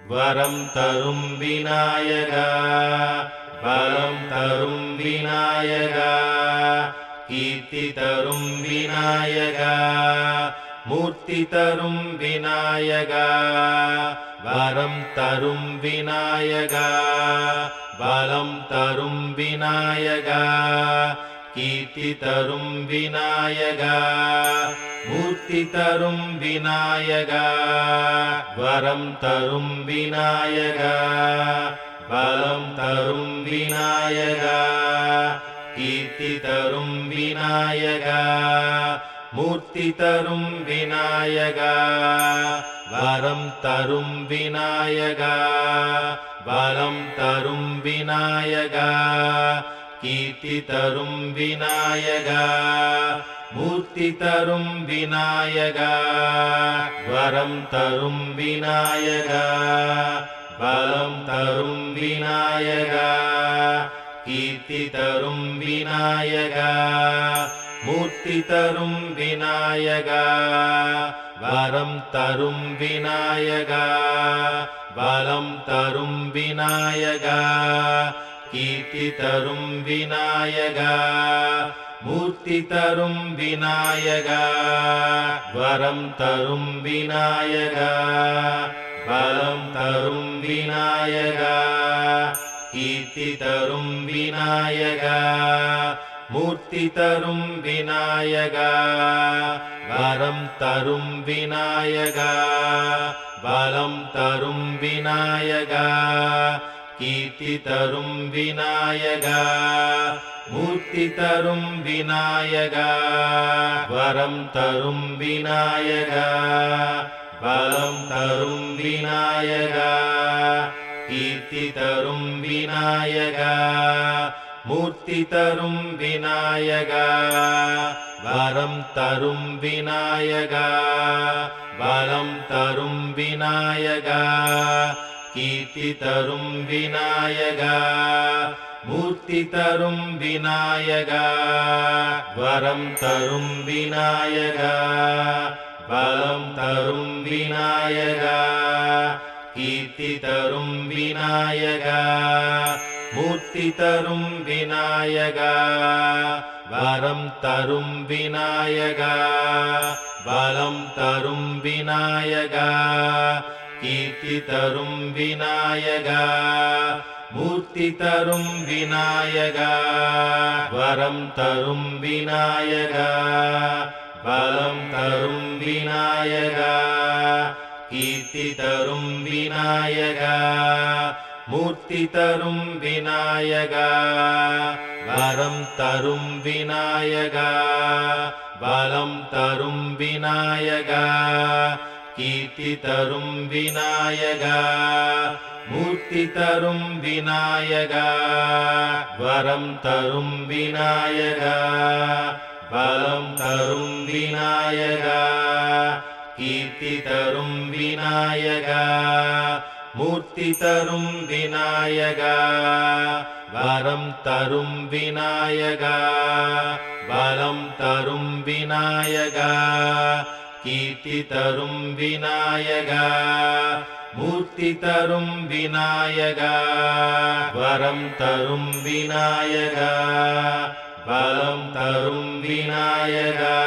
வரம் தரும் விநாயகா, பலம் தரும் விநாயகா, கீர்த்தி தரும் விநாயகா, மூர்த்தி தரும் விநாயகா, வரம் தரும் விநாயகா, பலம் தரும் விநாயகா, கீர்த்தி தரும் விநாயகா, மூர்த்தி தரும் விநாயகா, வரம் தரும் விநாயகா, பலம் தரும் விநாயகா, கீர்த்தி தரும் விநாயகா, மூர்த்தி தரும் விநாயகா, வரம் தரும் விநாயகா, பலம் தரும் விநாயகா, கீர்த்தி தரும் விநாயகா, மூர்த்தி தரும் விநாயகா, வரம் தரும் விநாயகா, பலம் தரும் விநாயகா, கீர்த்தி தரும் விநாயகா, மூர்த்தி தரும் விநாயகா, வரம் தரும் விநாயகா, பலம் தரும் விநாயகா, கீர்த்தி தரும் விநாயகா, மூர்த்தி தரும் விநாயகா, வரம் தரும் விநாயகா, பலம் தரும் விநாயகா, கீர்த்தி தரும் விநாயகா, மூர்த்தி தரும் விநாயகா, வரம் தரும் விநாயகா, பலம் தரும் விநாயகா, கீர்த்தி தரும் விநாயகா, மூர்த்தி தரும் விநாயகா, வரம் தரும் விநாயகா, பலம் தரும் விநாயகா, கீர்த்தி தரும் விநாயகா, மூர்த்தி தரும் விநாயகா, வரம் தரும் விநாயகா, பலம் தரும் விநாயகா, கீர்த்தி தரும் விநாயகா, மூர்த்தி தரும் விநாயகா, வரம் தரும் விநாயகா, பலம் தரும் விநாயகா, கீர்த்தி தரும் விநாயகா, மூர்த்தி தரும் விநாயகா, வரம் தரும் விநாயகா, பலம் தரும் விநாயகா, கீர்த்தி தரும் விநாயகா, மூர்த்தி தரும் விநாயகா, வரம் தரும் விநாயகா, பலம் தரும் விநாயகா, கீர்த்தி தரும் விநாயகா, மூர்த்தி தரும் விநாயகா, வரம் தரும் விநாயகா, பலம் தரும் விநாயகா, கீர்த்தி தரும் விநாயகா, மூர்த்தி தரும் விநாயகா, வரம் தரும் விநாயகா, பலம் தரும் விநாயகா, கீர்த்தி தரும் விநாயகா, மூர்த்தி தரும் விநாயகா, வரம் தரும் விநாயகா, பலம் தரும் விநாயகா, கீர்த்தி தரும் விநாயகா, மூர்த்தி தரும் விநாயகா, வரம் தரும் விநாயகா, பலம் தரும் விநாயகா,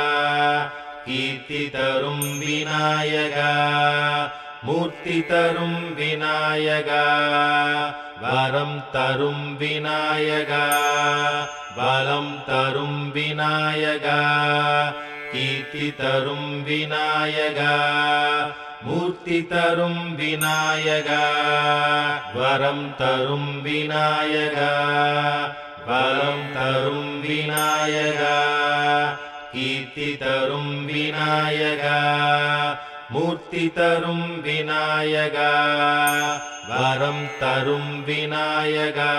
கீர்த்தி தரும் விநாயகா, மூர்த்தி தரும் விநாயகா, வரம் தரும் விநாயகா, பலம் தரும் விநாயகா, கீர்த்தி தரும் விநாயகா, மூர்த்தி தரும் விநாயகா, வரம் தரும் விநாயகா, பலம் தரும் விநாயகா, கீர்த்தி தரும் விநாயகா, மூர்த்தி தரும் விநாயகா, வரம் தரும் விநாயகா,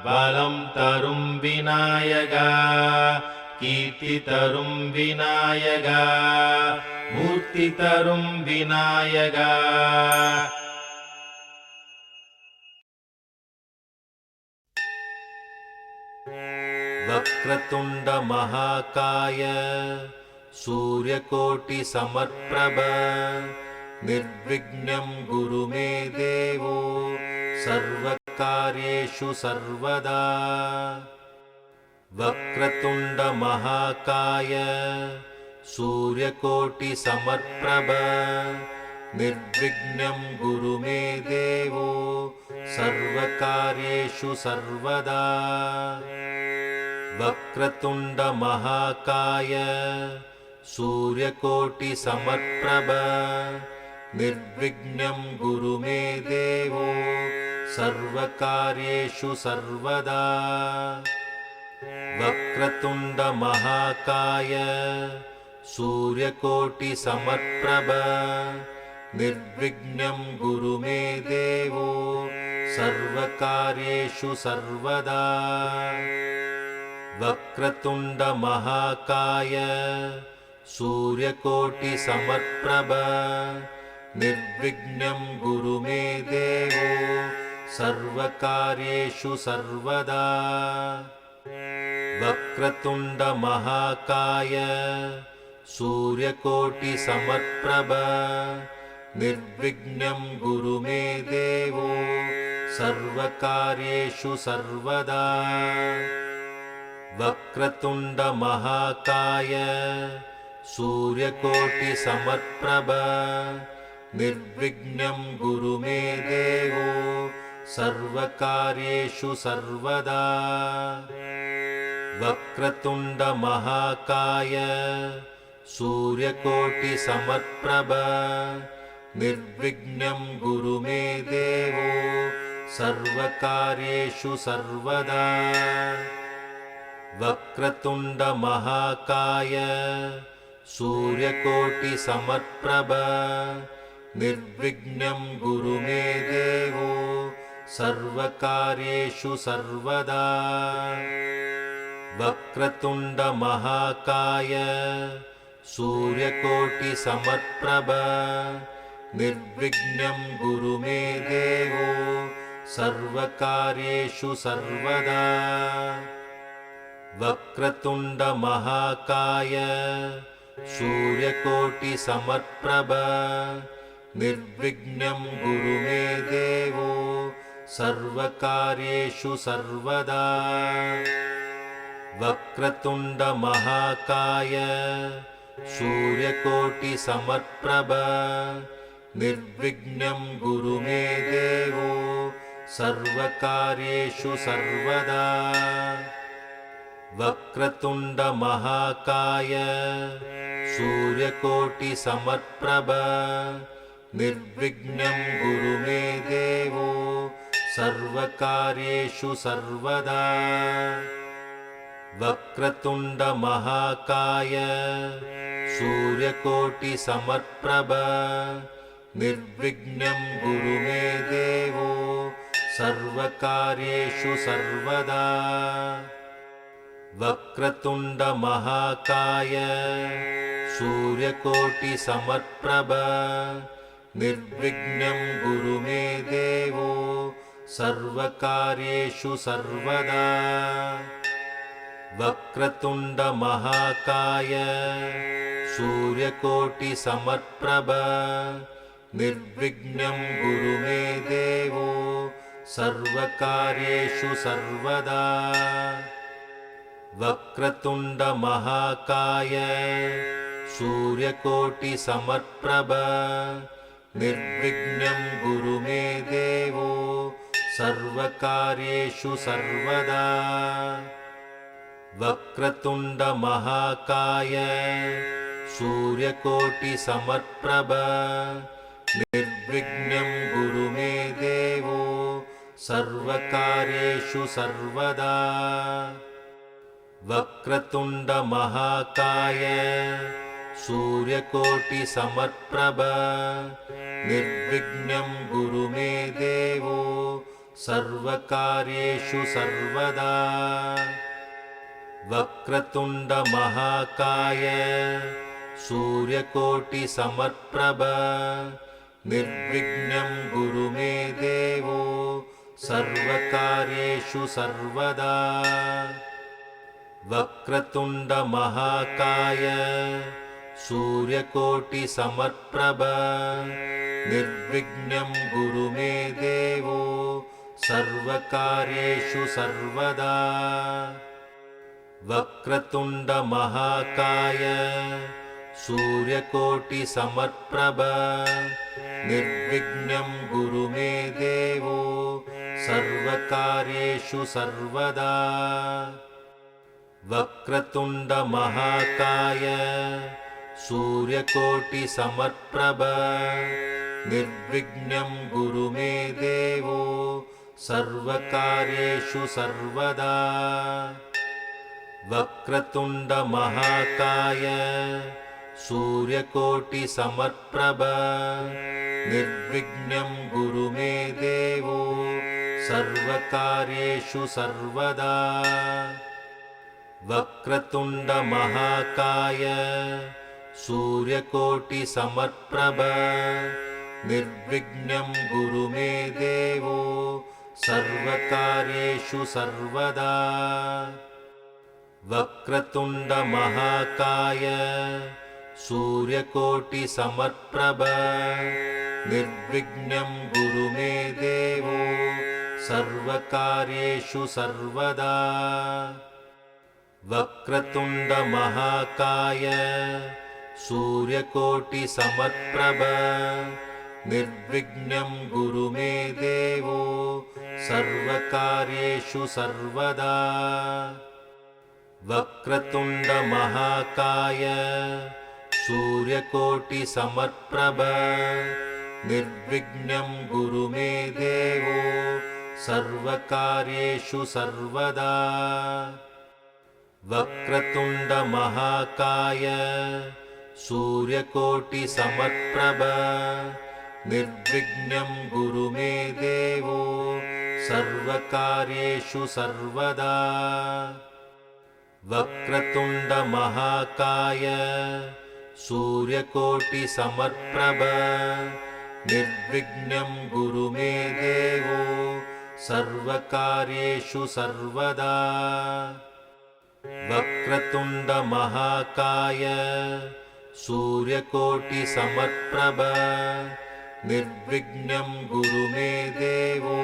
பலம் தரும் விநாயகா, கீர்த்தி தரும் விநாயகா, மூர்த்தி தரும் விநாயகா. वक्रतुंड महाकाय सूर्यकोटि समप्रभ निर्विघ्नं गुरु मे देवो सर्वकार्येषु सर्वदा वक्रतुण्डमहाकाय सूर्यकोटिसमप्रभ निर्विघ्नं गुरु मे देवो सर्वकार्येषु सर्वदा वक्रतुण्डमहाकाय सूर्यकोटिसमप्रभ निर्विघ्नं गुरु मे देवो सर्वकार्येषु सर्वदा वक्रतुण्डमहाकाय सूर्यकोटिसमप्रभ निर्विघ्नं गुरु मे देवो सर्वकार्येषु सर्वदा वक्रतुण्डमहाकाय सूर्यकोटिसमप्रभ निर्विघ्नं गुरु मे देवो सर्वकार्येषु सर्वदा वक्रतुण्डमहाकाय सूर्यकोटिसमप्रभ निर्विघ्नं गुरु मे देवो सर्वकार्येषु सर्वदा वक्रतुण्डमहाकाय सूर्यकोटिसमप्रभ निर्विघ्नं गुरु मे देवो सर्वकार्येषु सर्वदा वक्रतुण्डमहाकाय सूर्यकोटिसमप्रभ निर्विघ्नं गुरु मे देवो सर्वकार्येषु सर्वदा वक्रतुण्डमहाकाय सूर्यकोटिसमप्रभ निर्विघ्नं गुरु मे देवो सर्वकार्येषु सर्वदा वक्रतुण्डमहाकाय सूर्यकोटिसमप्रभ निर्विघ्नं गुरु मे देवो सर्वकार्येषु सर्वदा वक्रतुण्डमहाकाय सूर्यकोटिसमप्रभ निर्विघ्नं गुरु मे देवो सर्वकार्येषु सर्वदा वक्रतुण्डमहाकाय सूर्यकोटिसमप्रभ निर्विघ्नं गुरु मे देवो सर्वकार्येषु सर्वदा वक्रतुण्डमहाकाय सूर्यकोटिसमप्रभ निर्विघ्नं गुरु मे देवो सर्वकार्येषु सर्वदा वक्रतुण्डमहाकाय सूर्यकोटिसमप्रभ निर्विघ्नं गुरु मे देवो सर्वकार्येषु सर्वदा वक्रतुण्डमहाकाय सूर्यकोटिसमप्रभ निर्विघ्नं गुरु मे देवो सर्वकार्येषु सर्वदा वक्रतुण्डमहाकाय सूर्यकोटिसमप्रभ निर्विघ्नं गुरु मे देवो सर्वकार्येषु सर्वदा वक्रतुण्डमहाकाय सूर्यकोटिसमप्रभ निर्विघ्नं गुरु मे देवो सर्वकार्येषु सर्वदा वक्रतुण्डमहाकाय सूर्यकोटिसमप्रभ निर्विघ्नं गुरु मे देवो सर्वकार्येषु सर्वदा वक्रतुण्डमहाकाय सूर्यकोटिसमप्रभ निर्विघ्नं गुरु मे देवो सर्वकार्येषु सर्वदा वक्रतुण्डमहाकाय सूर्यकोटिसमप्रभ निर्विघ्नं गुरु मे देवो सर्वकार्येषु सर्वदा वक्रतुण्डमहाकाय सूर्यकोटिसमप्रभ निर्विघ्नं कुरु मे देवो सर्वकार्येषु सर्वदा वक्रतुण्डमहाकाय सूर्यकोटिसमप्रभ निर्विघ्नं कुरु मे देवो सर्वकार्येषु सर्वदा वक्रतुण्डमहाकाय सूर्यकोटिसमप्रभ निर्विघ्नं कुरु मे देवो सर्वकार्येषु सर्वदा वक्रतुण्डमहाकाय सूर्यकोटिसमप्रभ निर्विघ्नं कुरु मे देवो सर्वकार्येषु सर्वदा वक्रतुण्डमहाकाय सूर्यकोटिसमप्रभ निर्विघ्नं कुरु मे देवो सर्वकार्येषु सर्वदा वक्रतुण्डमहाकाय सूर्यकोटिसमप्रभ निर्विघ्नं कुरु मे देवो सर्वकार्येषु सर्वदा वक्रतुण्डमहाकाय सूर्यकोटिसमप्रभ निर्विघ्नं कुरु मे देवो सर्वकार्येषु सर्वदा वक्रतुण्डमहाकाय सूर्यकोटिसमप्रभ निर्विघ्नं कुरु मे देवो सर्वकार्येषु सर्वदा वक्रतुण्डमहाकाय सूर्यकोटिसमप्रभ निर्विघ्नं कुरु मे देवो सर्वकार्येषु सर्वदा वक्रतुण्डमहाकाय सूर्यकोटिसमप्रभ निर्विघ्नं कुरु मे देवो सर्वकार्येषु सर्वदा वक्रतुण्डमहाकाय सूर्यकोटिसमप्रभ निर्विघ्नं कुरु मे देवो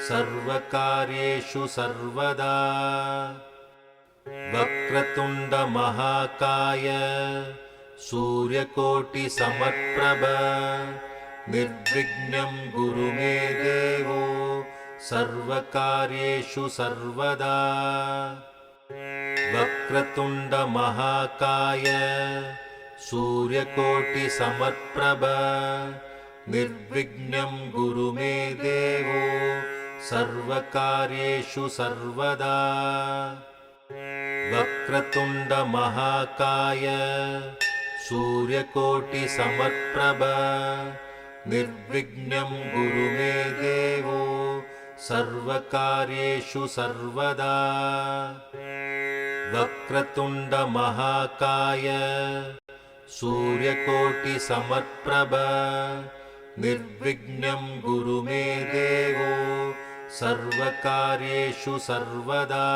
सर्वकार्येषु सर्वदा वक्रतुण्डमहाकाय सूर्यकोटिसमप्रभ निर्विघ्नं कुरु मे देवो सर्वकार्येषु सर्वदा वक्रतुण्डमहाकाय सूर्यकोटिसमप्रभ निर्विघ्नं कुरु मे देवो सर्वकार्येषु सर्वदा वक्रतुण्डमहाकाय सूर्यकोटिसमप्रभ निर्विघ्नं कुरु मे देवो सर्वकार्येषु सर्वदा वक्रतुण्डमहाकाय सूर्यकोटिसमप्रभ निर्विघ्नं कुरु मे देवो सर्वकार्येषु सर्वदा।